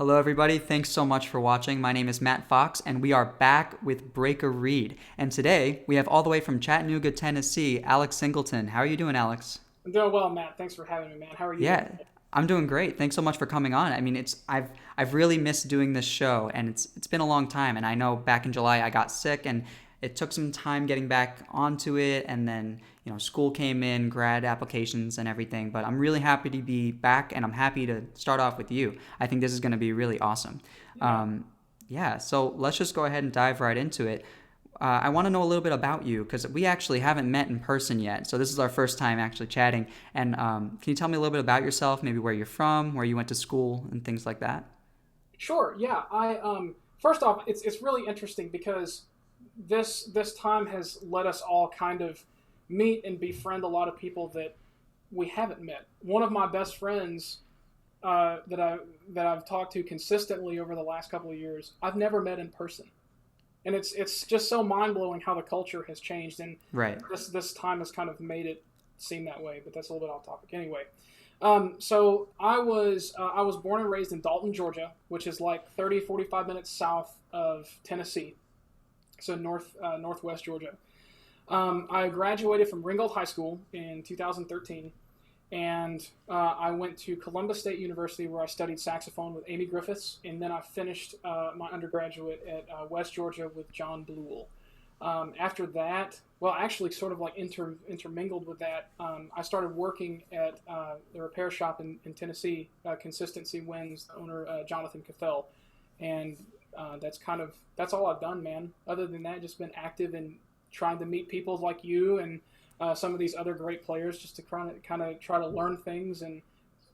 Hello, everybody. Thanks so much for watching. My name is Matt Fox, and we are back with Break a Read. And today, we have all the way from Chattanooga, Tennessee, Alex Singleton. How are you doing, Alex? I'm doing well, Matt. Thanks for having me, man. How are you doing Yeah, today? I'm doing great. Thanks so much for coming on. I mean, I've really missed doing this show, and it's been a long time. And I know back in July I got sick, and it took some time getting back onto it. And then school came in, grad applications, and everything. But I'm really happy to be back, and I'm happy to start off with you. I think this is going to be really awesome. Yeah, Um, yeah, so let's just go ahead and dive right into it. I want to know a little bit about you because we actually haven't met in person yet. So this is our first time actually chatting. And can you tell me a little bit about yourself, maybe where you're from, where you went to school, and things like that? sure. Yeah, I first off, it's really interesting because this time has let us all kind of meet and befriend a lot of people that we haven't met. One of my best friends that I've talked to consistently over the last couple of years, I've never met in person, and it's just so mind blowing how the culture has changed, and Right. this time has kind of made it seem that way. But that's a little bit off topic anyway. So I was born and raised in Dalton, Georgia, which is like 30-45 minutes south of Tennessee, so northwest Georgia. I graduated from Ringgold High School in 2013, and I went to Columbus State University where I studied saxophone with Amy Griffiths, and then I finished my undergraduate at West Georgia with John Bluell. After that, well, actually, sort of like intermingled with that, I started working at the repair shop in Tennessee, Consistency Winds, the owner Jonathan Cathell, and that's all I've done, man. Other than that, just been active in trying to meet people like you and some of these other great players, just to kind of try to learn things and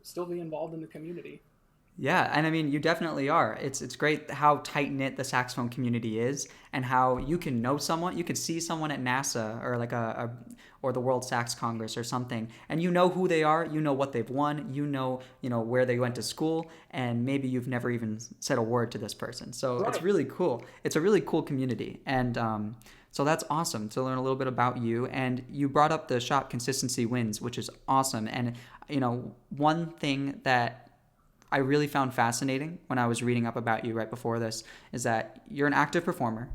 still be involved in the community. Yeah, and I mean, you definitely are. It's great how tight knit the saxophone community is, and how you can know someone, you could see someone at NASA or like or the World Sax Congress or something, and you know who they are, you know what they've won, you know where they went to school, and maybe you've never even said a word to this person. So it's Right. really cool. It's a really cool community, and so that's awesome to learn a little bit about you. And you brought up the shop consistency wins, which is awesome. And one thing that I really found fascinating when I was reading up about you right before this is that you're an active performer,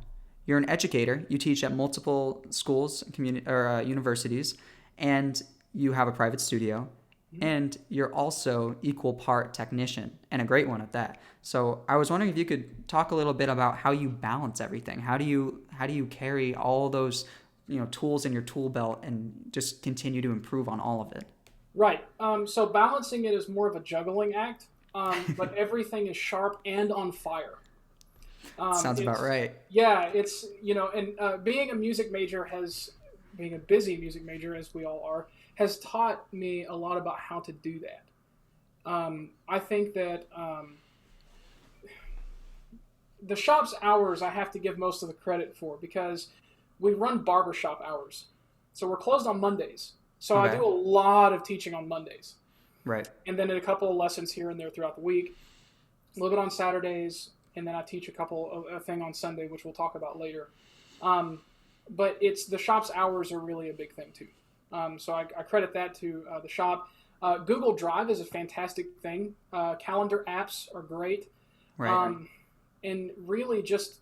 you're an educator, you teach at multiple schools, community or universities, and you have a private studio, Mhm. and you're also equal part technician and a great one at that. So I was wondering if you could talk a little bit about how you balance everything. How do you carry all those tools in your tool belt and just continue to improve on all of it? Right. So balancing it is more of a juggling act, but everything is sharp and on fire. Sounds about It's right. Yeah, it's and being a music major has being a busy music major as we all are has taught me a lot about how to do that. I think that the shop's hours I have to give most of the credit for because we run barbershop hours, so we're closed on Mondays. So I Okay. do a lot of teaching on Mondays, Right. and then a couple of lessons here and there throughout the week. A little bit on Saturdays, and then I teach a thing on Sunday, which we'll talk about later. Um, but it's the shop's hours are really a big thing too. So I credit that to the shop. Google Drive is a fantastic thing. Calendar apps are great, Right. um, and really just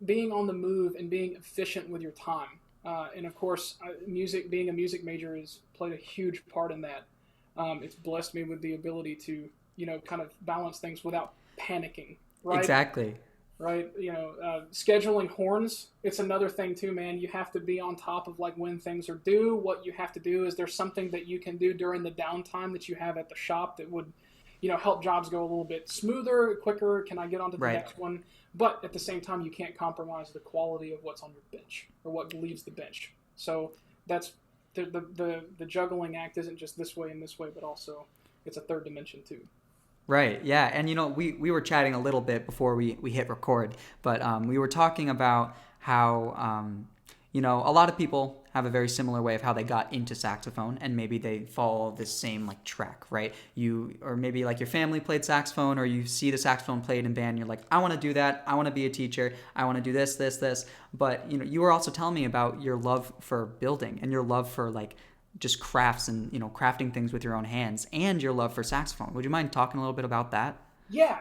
being on the move and being efficient with your time. And of course, being a music major has played a huge part in that. It's blessed me with the ability to kind of balance things without panicking, right? Exactly. Right. Scheduling horns. It's another thing too, man. You have to be on top of like when things are due. What you have to do is there's something that you can do during the downtime that you have at the shop that would, help jobs go a little bit smoother, quicker. Can I get on to the Right. next one? But at the same time, you can't compromise the quality of what's on your bench or what leaves the bench. So that's the juggling act isn't just this way and this way, but also it's a third dimension too. Right. Yeah. And we were chatting a little bit before we hit record, but we were talking about how a lot of people have a very similar way of how they got into saxophone, and maybe they follow this same like track, right? Or maybe like your family played saxophone, or you see the saxophone played in band, and you're like, I want to do that. I want to be a teacher. I want to do this, this, this. But you were also telling me about your love for building and your love for like just crafts and crafting things with your own hands, and your love for saxophone. Would you mind talking a little bit about that? Yeah.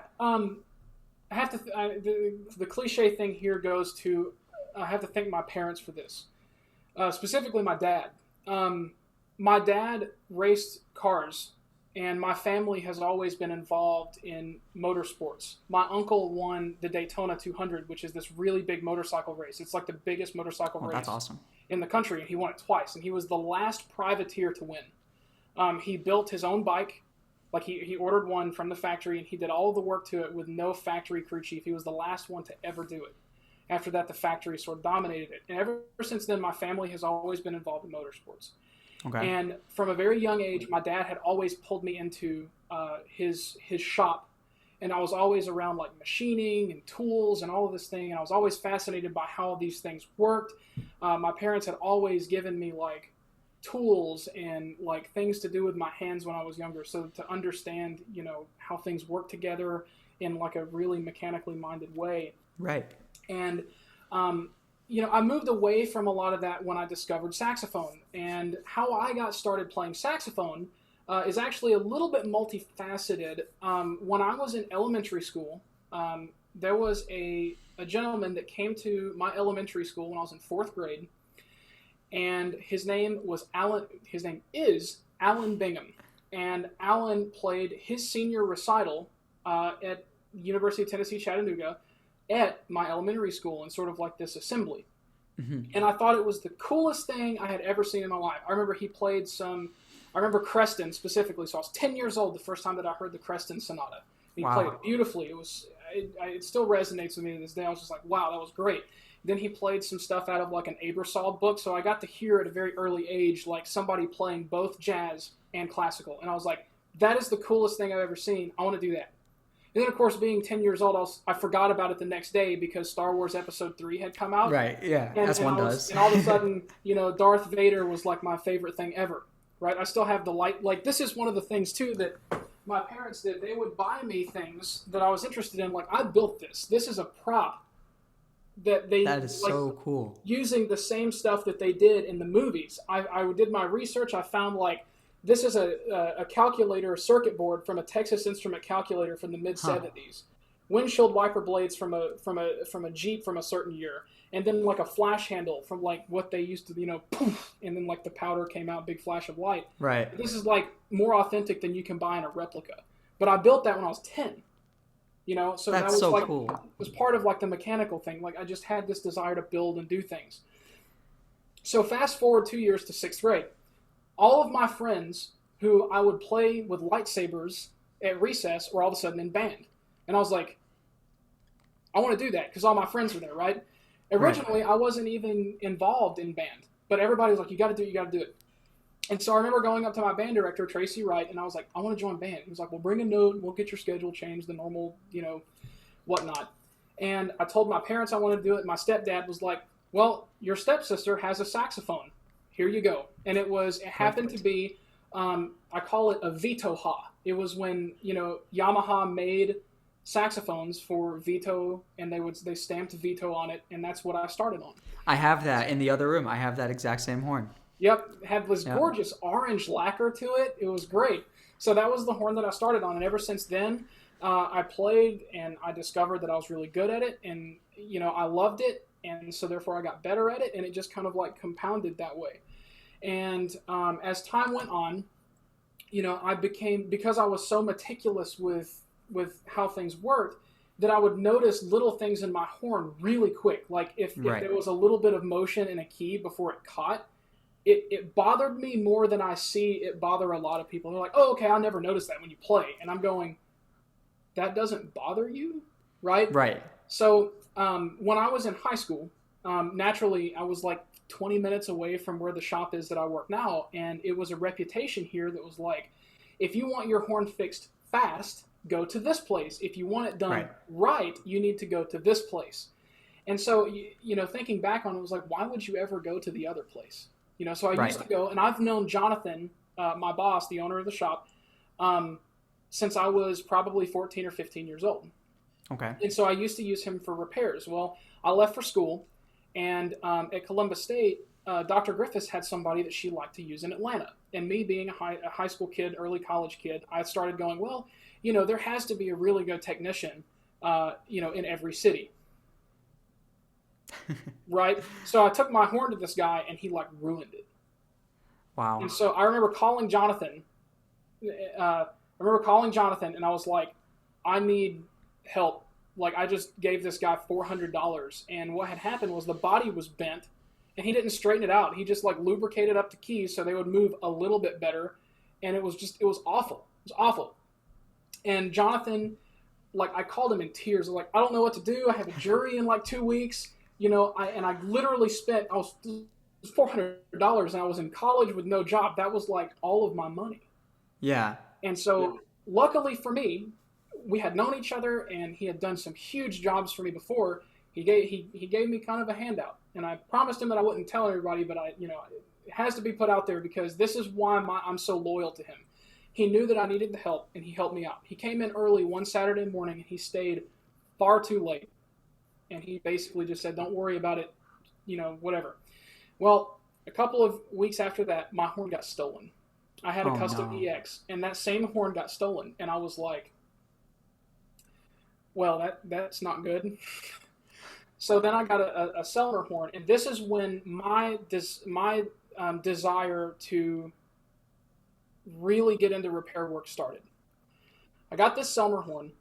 I have to the cliche thing here goes to I have to thank my parents for this, specifically my dad. My dad raced cars, and my family has always been involved in motorsports. My uncle won the Daytona 200, which is this really big motorcycle race. It's like the biggest motorcycle Oh, race that's awesome. in the country, and he won it twice. And he was the last privateer to win. He built his own bike. Like he ordered one from the factory, and he did all of the work to it with no factory crew chief. He was the last one to ever do it. After that, the factory sort of dominated it. And ever since then, my family has always been involved in motorsports. Okay. And from a very young age, my dad had always pulled me into his shop, and I was always around like machining and tools and all of this thing, and I was always fascinated by how these things worked. My parents had always given me like tools and like things to do with my hands when I was younger, so to understand, you know, how things work together in like a really mechanically minded way. Right. And you know, I moved away from a lot of that when I discovered saxophone. And how I got started playing saxophone is actually a little bit multifaceted. When I was in elementary school, there was a gentleman that came to my elementary school when I was in fourth grade, and his name was Alan. His name is Alan Bingham, and Alan played his senior recital at University of Tennessee, Chattanooga, at my elementary school in sort of like this assembly. Mm-hmm. And I thought it was the coolest thing I had ever seen in my life. I remember he played I remember Creston specifically. So I was 10 years old the first time that I heard the Creston Sonata. He Wow. played it beautifully. It still resonates with me to this day. I was just like, wow, that was great. Then he played some stuff out of like an Aebersold book. So I got to hear at a very early age, like somebody playing both jazz and classical. And I was like, that is the coolest thing I've ever seen. I want to do that. And then, of course, being 10 years old, I forgot about it the next day because Star Wars Episode 3 had come out. Right. Yeah. As one does. And all of a sudden, you know, Darth Vader was like my favorite thing ever. Right? I still have the light. Like, this is one of the things, too, that my parents did. They would buy me things that I was interested in. Like, I built this. This is a prop that they... That is like, so cool. using the same stuff that they did in the movies. I did my research. I found, like, this is a calculator, a circuit board from a Texas Instrument calculator from the mid 70s. Windshield wiper blades from a Jeep from a certain year, and then like a flash handle from like what they used to, you know, poof, and then like the powder came out, big flash of light. Right. This is like more authentic than you can buy in a replica. But I built that when I was 10. You know, so That's that was so like cool. it was part of like the mechanical thing. Like I just had this desire to build and do things. So fast forward 2 years to sixth grade. All of my friends who I would play with lightsabers at recess were all of a sudden in band. And I was like, I want to do that because all my friends were there, right? Originally, I wasn't even involved in band, but everybody was like, you got to do it, you got to do it. And so I remember going up to my band director, Tracy Wright, and I was like, I want to join band. He was like, well, bring a note, and we'll get your schedule changed, the normal, you know, whatnot. And I told my parents I wanted to do it. My stepdad was like, well, your stepsister has a saxophone. Here you go. And it happened to be, I call it a Vito-ha. It was when, you know, Yamaha made saxophones for Vito, and they stamped Vito on it, and that's what I started on. I have that in the other room. I have that exact same horn. Yep, had this gorgeous orange lacquer to it. It was great. So that was the horn that I started on, and ever since then, I played, and I discovered that I was really good at it, and, you know, I loved it, and so therefore I got better at it, and it just kind of like compounded that way. And as time went on, you know, because I was so meticulous with how things worked, that I would notice little things in my horn really quick. Like if there was a little bit of motion in a key before it caught, it bothered me more than I see it bother a lot of people. They're like, oh, okay, I never noticed that when you play. And I'm going, that doesn't bother you, right? Right. So when I was in high school, naturally I was like 20 minutes away from where the shop is that I work now, and it was a reputation here that was like, if you want your horn fixed fast, go to this place. If you want it done right, you need to go to this place. And so, you know, thinking back on it, was like, why would you ever go to the other place? You know, so I used to go, and I've known Jonathan, my boss, the owner of the shop, since I was probably 14 or 15 years old. Okay. And so I used to use him for repairs. Well, I left for school, and at Columbus State, Dr. Griffiths had somebody that she liked to use in Atlanta. And me being a high school kid, early college kid, I started going, well, you know, there has to be a really good technician in every city. Right? So I took my horn to this guy, and he like ruined it. Wow. And so I remember calling Jonathan. And I was like, I need help. Like, I just gave this guy $400, and what had happened was the body was bent, and he didn't straighten it out. He just like lubricated up the keys so they would move a little bit better, and it was awful. It was awful. And Jonathan, like, I called him in tears. I was like, I don't know what to do. I have a jury in like 2 weeks, I literally spent, it was $400, and I was in college with no job. That was like all of my money. Yeah. And so, luckily for me, we had known each other, and he had done some huge jobs for me before. He gave me kind of a handout, and I promised him that I wouldn't tell everybody, but it has to be put out there because this is why I'm so loyal to him. He knew that I needed the help, and he helped me out. He came in early one Saturday morning, and he stayed far too late, and he basically just said, "Don't worry about it, whatever." Well, a couple of weeks after that, my horn got stolen. I had a custom EX, and that same horn got stolen, and I was like, well, that's not good. So then I got a Selmer horn, and this is when my desire to really get into repair work started. I got this Selmer horn,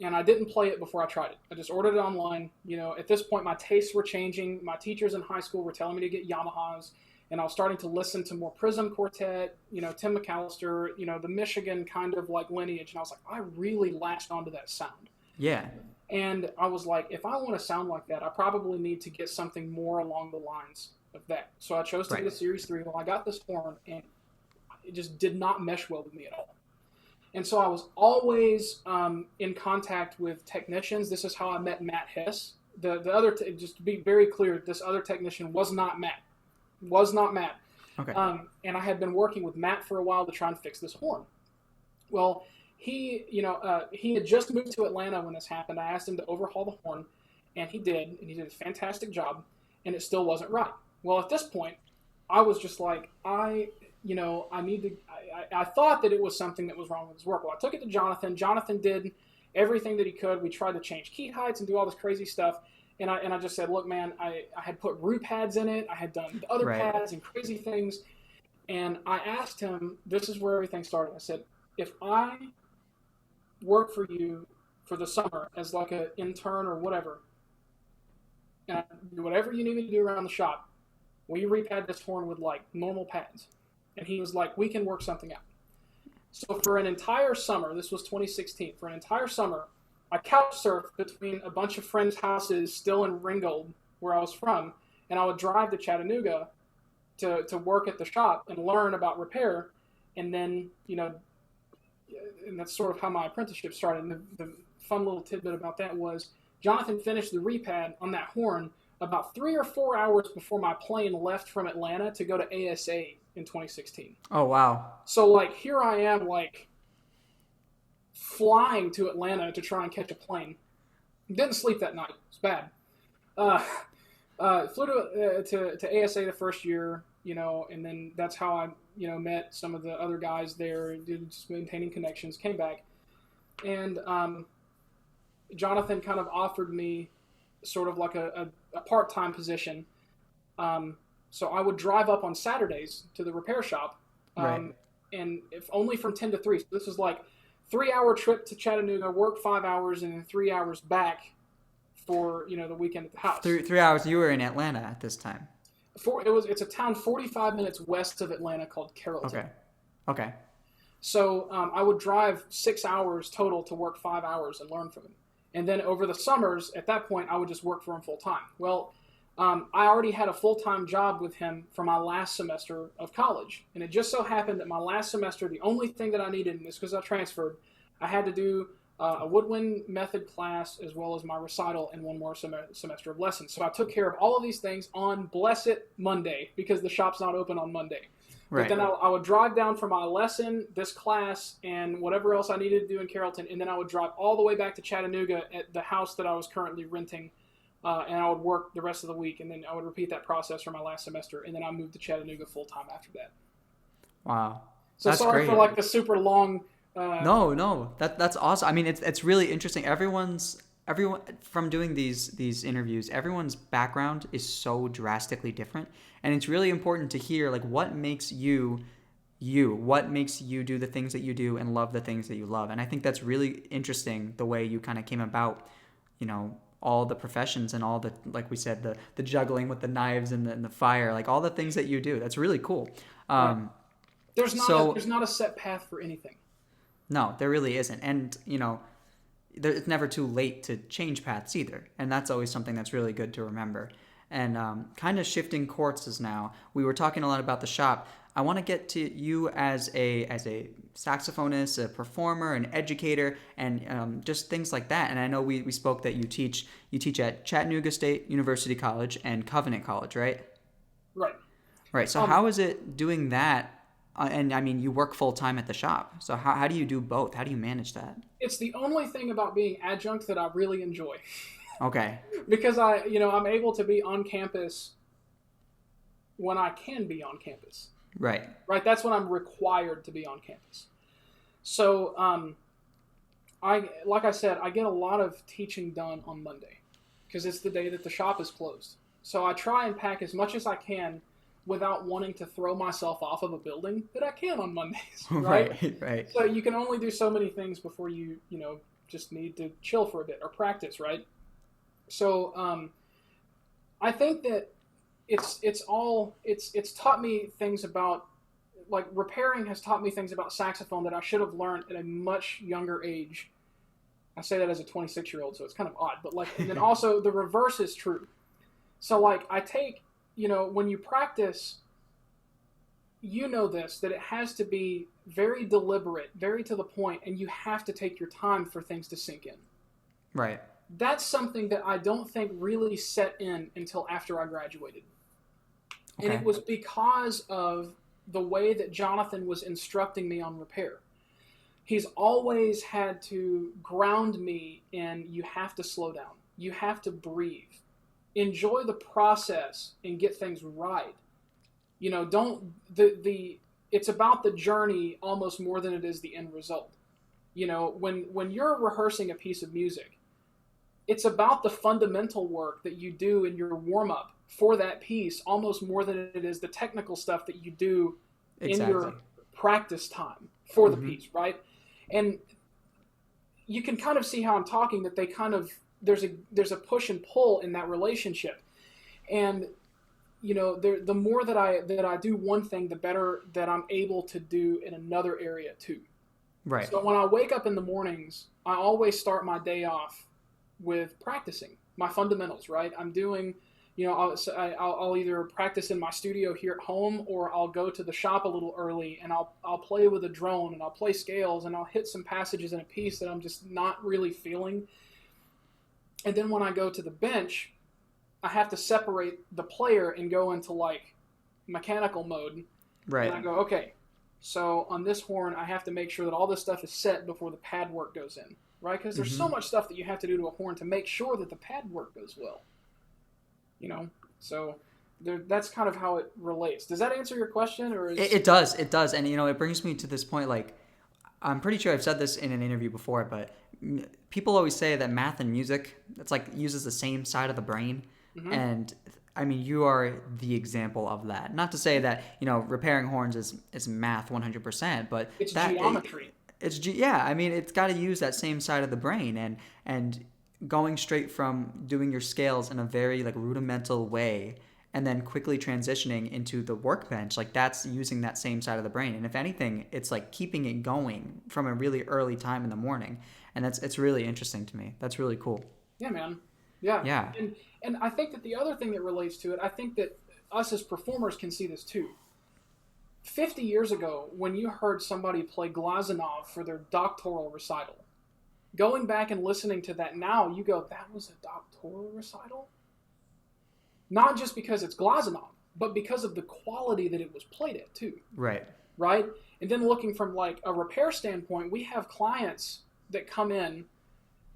and I didn't play it before I tried it. I just ordered it online. At this point, my tastes were changing. My teachers in high school were telling me to get Yamahas, and I was starting to listen to more Prism Quartet, Tim McAllister, the Michigan kind of like lineage. And I was like, I really latched onto that sound. Yeah. And I was like, if I want to sound like that, I probably need to get something more along the lines of that. So I chose to get a Series 3. Well, I got this horn, and it just did not mesh well with me at all. And so I was always in contact with technicians. This is how I met Matt Hess. The other, just to be very clear, this other technician was not Matt. Okay. And I had been working with Matt for a while to try and fix this horn. Well, he had just moved to Atlanta when this happened. I asked him to overhaul the horn, and he did a fantastic job, and it still wasn't right. Well, at this point, I was just like, I thought that it was something that was wrong with his work. Well, I took it to Jonathan. Jonathan did everything that he could. We tried to change key heights and do all this crazy stuff. And I just said, look, man, I had put root pads in it. I had done other pads and crazy things. And I asked him, this is where everything started. I said, if I work for you for the summer as like an intern or whatever, and I do whatever you need me to do around the shop, will you repad this horn with like normal pads? And he was like, we can work something out. So for an entire summer, this was 2016, for an entire summer, I couch surfed between a bunch of friends' houses still in Ringgold, where I was from, and I would drive to Chattanooga to work at the shop and learn about repair, and then, and that's sort of how my apprenticeship started. And the fun little tidbit about that was Jonathan finished the repad on that horn about 3 or 4 hours before my plane left from Atlanta to go to ASA in 2016. Oh, wow. So, like, here I am, like, flying to Atlanta to try and catch a plane. Didn't sleep that night. It's bad. Flew to ASA the first year, and then that's how I, met some of the other guys there, just maintaining connections, came back. And Jonathan kind of offered me sort of like a part-time position. So I would drive up on Saturdays to the repair shop, and if only from 10 to 3. So this was like 3-hour trip to Chattanooga, work 5 hours, and then 3 hours back for the weekend at the house. 3 hours. You were in Atlanta at this time. It's a town 45 minutes west of Atlanta called Carrollton. Okay. So I would drive 6 hours total to work 5 hours and learn from him. And then over the summers, at that point, I would just work for him full time. Well, I already had a full-time job with him for my last semester of college. And it just so happened that my last semester, the only thing that I needed, and this because I transferred, I had to do a woodwind method class as well as my recital and one more semester of lessons. So I took care of all of these things on blessed Monday because the shop's not open on Monday. But then I would drive down for my lesson, this class, and whatever else I needed to do in Carrollton, and then I would drive all the way back to Chattanooga at the house that I was currently renting, and I would work the rest of the week, and then I would repeat that process for my last semester, and then I moved to Chattanooga full-time after that. Wow. So That's sorry great. for like the super long No, that's awesome. I mean, it's really interesting. Everyone from doing these interviews, everyone's background is so drastically different, and it's really important to hear like what makes you you, what makes you do the things that you do and love the things that you love. And I think that's really interesting the way you kind of came about, all the professions and all the, like we said, the juggling with the knives and the fire, like all the things that you do. That's really cool. Right. So There's not a set path for anything. no, there really isn't. And, it's never too late to change paths either. And that's always something that's really good to remember. And kind of shifting courses now, we were talking a lot about the shop. I want to get to you as a saxophonist, a performer, an educator, and just things like that. And I know we spoke that you teach at Chattanooga State University College and Covenant College, right? Right. Right. So how is it doing that? And I mean, you work full time at the shop. So how do you do both? How do you manage that? It's the only thing about being adjunct that I really enjoy. Okay. Because I'm able to be on campus when I can be on campus. Right. Right. That's when I'm required to be on campus. So, like I said, I get a lot of teaching done on Monday because it's the day that the shop is closed. So I try and pack as much as I can without wanting to throw myself off of a building that I can on Mondays. Right. Right. So you can only do so many things before you just need to chill for a bit or practice. Right. So I think that it's taught me things about, like, repairing has taught me things about saxophone that I should have learned at a much younger age. I say that as a 26-year-old, so it's kind of odd, but like, and then also the reverse is true. So like I take, when you practice, that it has to be very deliberate, very to the point, and you have to take your time for things to sink in. Right. That's something that I don't think really set in until after I graduated. Okay. And it was because of the way that Jonathan was instructing me on repair. He's always had to ground me in, you have to slow down. You have to breathe. Enjoy the process and get things right. It's about the journey almost more than it is the end result. When you're rehearsing a piece of music, it's about the fundamental work that you do in your warm-up for that piece almost more than it is the technical stuff that you do in your practice time for the piece, right? And you can kind of see how I'm talking, that they kind of, there's a push and pull in that relationship. And the more that I do one thing, the better that I'm able to do in another area too. Right. So when I wake up in the mornings, I always start my day off with practicing my fundamentals, right? I'm doing, I'll either practice in my studio here at home, or I'll go to the shop a little early and I'll play with a drone and I'll play scales and I'll hit some passages in a piece that I'm just not really feeling. And then when I go to the bench, I have to separate the player and go into like mechanical mode. Right. And I go, okay, so on this horn, I have to make sure that all this stuff is set before the pad work goes in. Right? Because there's so much stuff that you have to do to a horn to make sure that the pad work goes well. So that's kind of how it relates. Does that answer your question? Or it does. It does. And, it brings me to this point, like, I'm pretty sure I've said this in an interview before, but people always say that math and music, it's like uses the same side of the brain. Mm-hmm. And I mean, you are the example of that. Not to say that, repairing horns is math 100%, but it's geometry. I mean, it's got to use that same side of the brain, and going straight from doing your scales in a very like rudimental way and then quickly transitioning into the workbench, like that's using that same side of the brain. And if anything, it's like keeping it going from a really early time in the morning. And it's really interesting to me. That's really cool. Yeah, man. Yeah. Yeah. And I think that the other thing that relates to it, I think that us as performers can see this too. 50 years ago, when you heard somebody play Glazunov for their doctoral recital, going back and listening to that now, you go, that was a doctoral recital? Not just because it's Glazunov, but because of the quality that it was played at too. Right. Right? And then looking from like a repair standpoint, we have clients that come in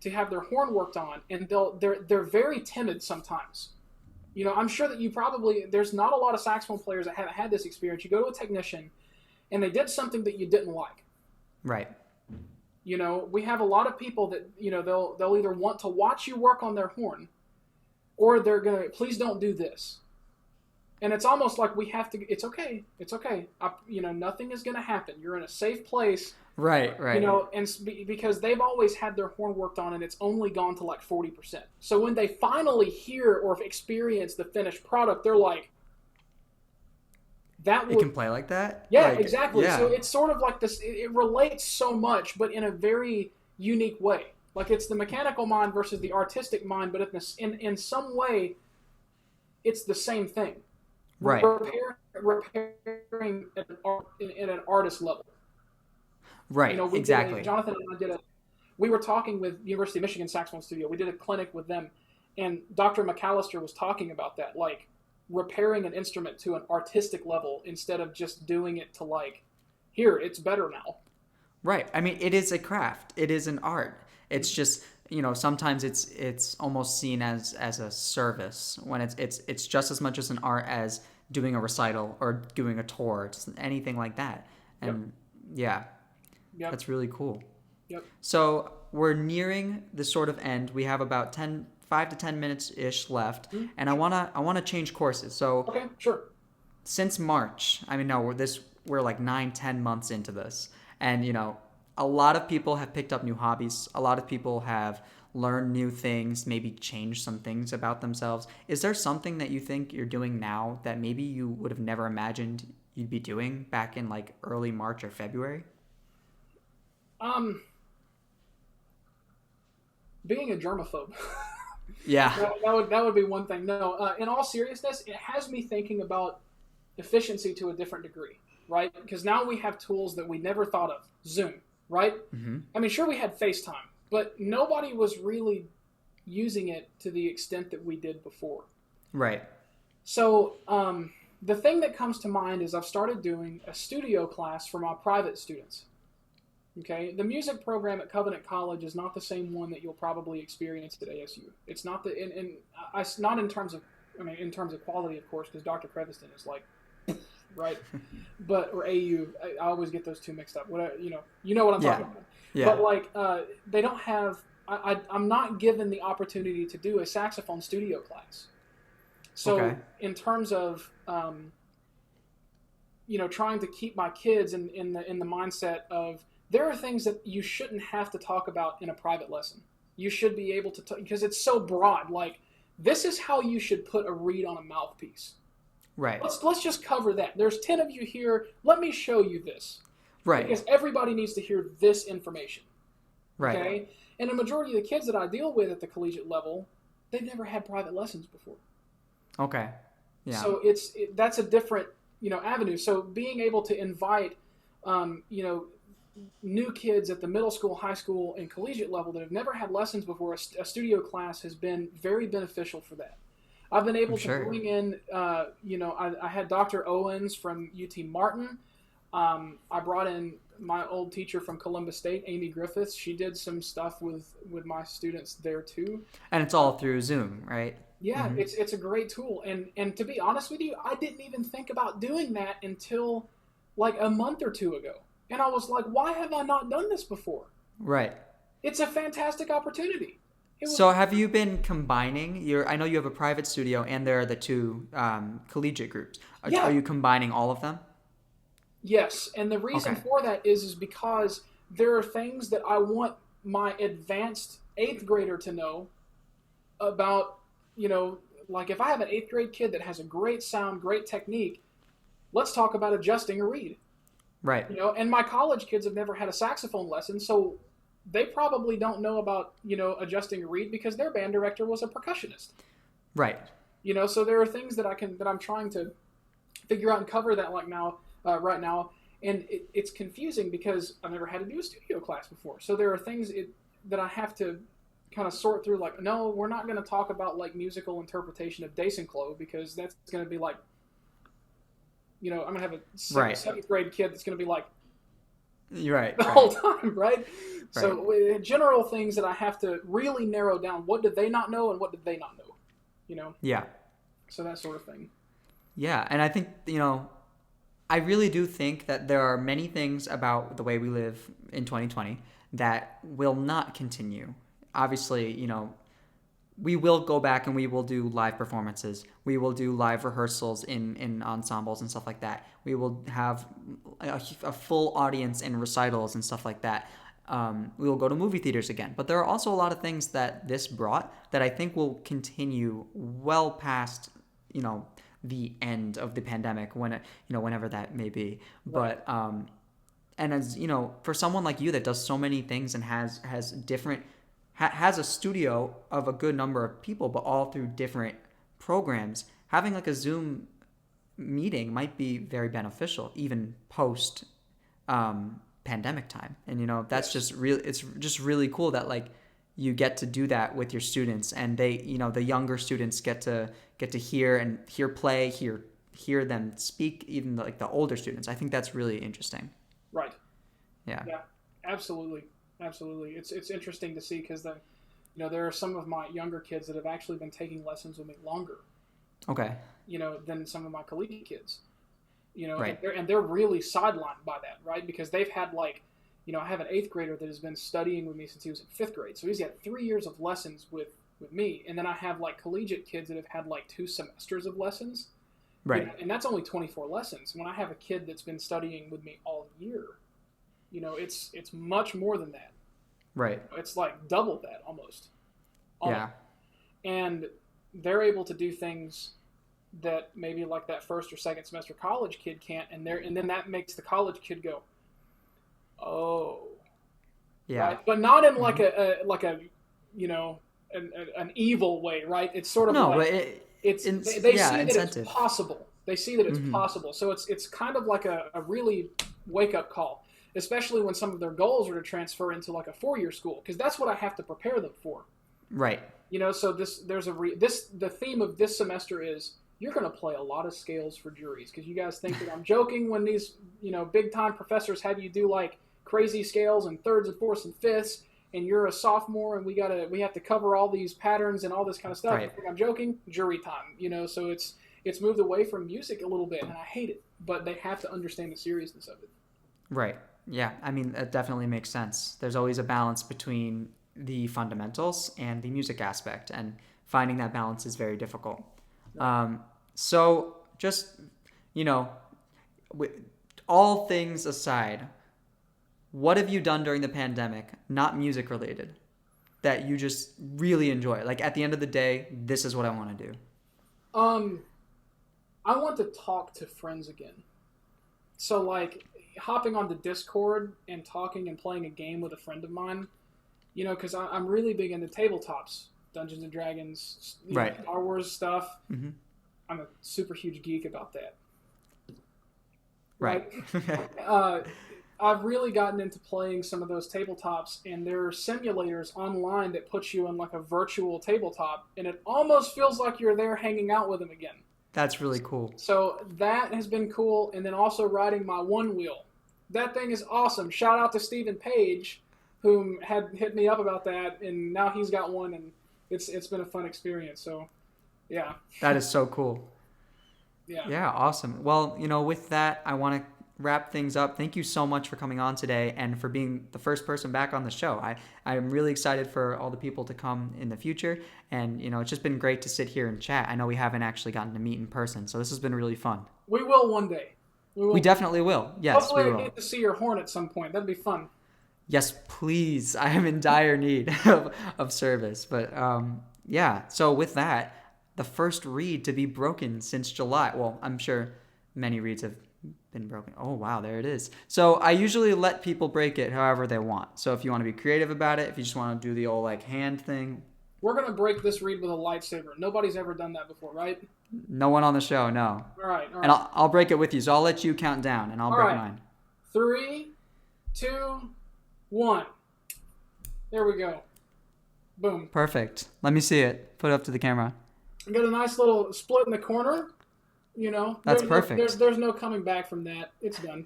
to have their horn worked on, and they're very timid sometimes. I'm sure that there's not a lot of saxophone players that haven't had this experience. You go to a technician and they did something that you didn't like. Right. We have a lot of people that they'll either want to watch you work on their horn, or they're gonna, please don't do this. And it's almost like we have to. It's okay. It's okay. Nothing is gonna happen. You're in a safe place. Right, right. Because they've always had their horn worked on, and it's only gone to like 40%. So when they finally hear or experience the finished product, they're like, "It can play like that." Yeah, like, exactly. Yeah. So it's sort of like this. It relates so much, but in a very unique way. Like it's the mechanical mind versus the artistic mind, but in some way, it's the same thing. Right. Repairing at an artist level. Right. Exactly. Jonathan and I we were talking with University of Michigan Saxophone Studio. We did a clinic with them, and Dr. McAllister was talking about that, like repairing an instrument to an artistic level instead of just doing it to like, here, it's better now. Right. I mean, it is a craft. It is an art. It's just, sometimes it's almost seen as a service when it's just as much as an art as doing a recital or doing a tour, just anything like that. And yeah. Yep. That's really cool. Yep. So we're nearing the sort of end. We have about 5 to 10 minutes ish left, and I wanna change courses. So okay, sure. Since March, I mean, no, we're like 9-10 months into this, and a lot of people have picked up new hobbies. A lot of people have learned new things, maybe changed some things about themselves. Is there something that you think you're doing now that maybe you would have never imagined you'd be doing back in like early March or February? Being a germaphobe. Yeah. that would be one thing. No, in all seriousness, it has me thinking about efficiency to a different degree, right? Because now we have tools that we never thought of. Zoom, right? Mm-hmm. I mean, sure, we had FaceTime, but nobody was really using it to the extent that we did before. Right. So the thing that comes to mind is I've started doing a studio class for my private students. Okay, the music program at Covenant College is not the same one that you'll probably experience at ASU. It's not not in terms of, in terms of quality, of course, because Dr. Kynaston is like, right, or AU. I always get those two mixed up. Whatever, you know what I'm talking about. Yeah. But like, they don't have. I'm not given the opportunity to do a saxophone studio class. So in terms of, trying to keep my kids in the mindset of, there are things that you shouldn't have to talk about in a private lesson. You should be able to, because it's so broad. Like, this is how you should put a reed on a mouthpiece. Right. Let's just cover that. There's 10 of you here. Let me show you this. Right. Because everybody needs to hear this information. Right. Okay? And the majority of the kids that I deal with at the collegiate level, they've never had private lessons before. Okay. Yeah. So that's a different, avenue. So being able to invite, new kids at the middle school, high school, and collegiate level that have never had lessons before, a studio class has been very beneficial for that. I've been able to bring in, I had Dr. Owens from UT Martin. I brought in my old teacher from Columbus State, Amy Griffiths. She did some stuff with my students there too. And it's all through Zoom, right? Yeah, it's a great tool. And to be honest with you, I didn't even think about doing that until like a month or two ago. And I was like, why have I not done this before? Right. It's a fantastic opportunity. So have you been combining I know you have a private studio and there are the two collegiate groups. Are you combining all of them? Yes. And the reason for that is because there are things that I want my advanced 8th grader to know about, like if I have an 8th grade kid that has a great sound, great technique, let's talk about adjusting a reed. Right. And my college kids have never had a saxophone lesson, so they probably don't know about, adjusting a reed because their band director was a percussionist. Right. So there are things that I'm trying to figure out and cover that right now. And it's confusing because I've never had to do a studio class before. So there are things that I have to kind of sort through, like, no, we're not going to talk about like musical interpretation of Dacenclo because that's going to be like, I'm going to have a 7th grade kid that's going to be like, right, the whole time, right? So general things that I have to really narrow down. What did they not know and what did they not know? Yeah. So that sort of thing. Yeah, and I think, I really do think that there are many things about the way we live in 2020 that will not continue. Obviously, we will go back and we will do live performances. We will do live rehearsals in ensembles and stuff like that. We will have a full audience in recitals and stuff like that. We will go to movie theaters again. But there are also a lot of things that this brought that I think will continue well past, the end of the pandemic, whenever that may be. Right. But and as for someone like you that does so many things and has a studio of a good number of people, but all through different programs, having like a Zoom meeting might be very beneficial, even post pandemic time. And that's just really, it's just really cool that like you get to do that with your students, and they, the younger students get to hear play, hear them speak, even like the older students. I think that's really interesting. Right. Yeah. Yeah. Absolutely. Absolutely. It's interesting to see because there are some of my younger kids that have actually been taking lessons with me longer. Okay. Than some of my collegiate kids. Right. And they're really sidelined by that, right? Because they've had I have an 8th grader that has been studying with me since he was in 5th grade. So he's had 3 years of lessons with me. And then I have like collegiate kids that have had like 2 semesters of lessons. Right. And that's only 24 lessons. When I have a kid that's been studying with me all year, it's much more than that. Right. It's like double that almost. Yeah. And they're able to do things that maybe like that 1st or 2nd semester college kid can't, and then that makes the college kid go, oh, yeah, right? But not in like a an evil way, right? It's sort of they see that incentive. It's possible. They see that it's possible. So it's kind of like a really wake up call, especially when some of their goals are to transfer into like a 4-year school, because that's what I have to prepare them for. Right. So the theme of this semester is you're going to play a lot of scales for juries, because you guys think that I'm joking when these big time professors have you do like crazy scales and 3rds and 4ths and 5ths, and you're a sophomore and we have to cover all these patterns and all this kind of stuff. Right. You think I'm joking? Jury time. So it's moved away from music a little bit, and I hate it, but they have to understand the seriousness of it. Right. Yeah. I mean, it definitely makes sense. There's always a balance between the fundamentals and the music aspect, and finding that balance is very difficult. Right. So just, all things aside, what have you done during the pandemic, not music related, that you just really enjoy? Like at the end of the day, this is what I want to do. I want to talk to friends again. So like hopping on the Discord and talking and playing a game with a friend of mine, because I'm really big into tabletops, Dungeons and Dragons, right. Star Wars stuff. Mm-hmm. I'm a super huge geek about that. Right. I've really gotten into playing some of those tabletops, and there are simulators online that put you on like a virtual tabletop, and it almost feels like you're there hanging out with them again. That's really cool. So that has been cool, and then also riding my one wheel. That thing is awesome. Shout out to Stephen Page, whom had hit me up about that, and now he's got one, and it's been a fun experience. So, yeah. That is so cool. Yeah. Yeah, awesome. Well, with that, I want to wrap things up. Thank you so much for coming on today and for being the first person back on the show. I'm really excited for all the people to come in the future, and it's just been great to sit here and chat. I know we haven't actually gotten to meet in person, so this has been really fun. We will one day. We definitely will. Yes, hopefully we will. I get to see your horn at some point. That'd be fun. Yes, please. I am in dire need of service. But yeah, so with that, the first reed to be broken since July. Well, I'm sure many reeds have been broken. Oh, wow, there it is. So I usually let people break it however they want. So if you want to be creative about it, if you just want to do the old like hand thing. We're going to break this reed with a lightsaber. Nobody's ever done that before, right? No one on the show, no. All right. And I'll break it with you. So I'll let you count down, and I'll break mine. 3, 2, 1. There we go. Boom. Perfect. Let me see it. Put it up to the camera. I got a nice little split in the corner. That's perfect. There's no coming back from that. It's done.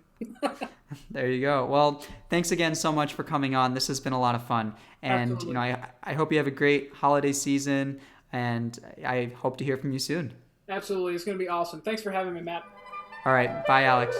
There you go. Well, thanks again so much for coming on. This has been a lot of fun. And, Absolutely. I hope you have a great holiday season, and I hope to hear from you soon. Absolutely. It's going to be awesome. Thanks for having me, Matt. All right. Bye, Alex.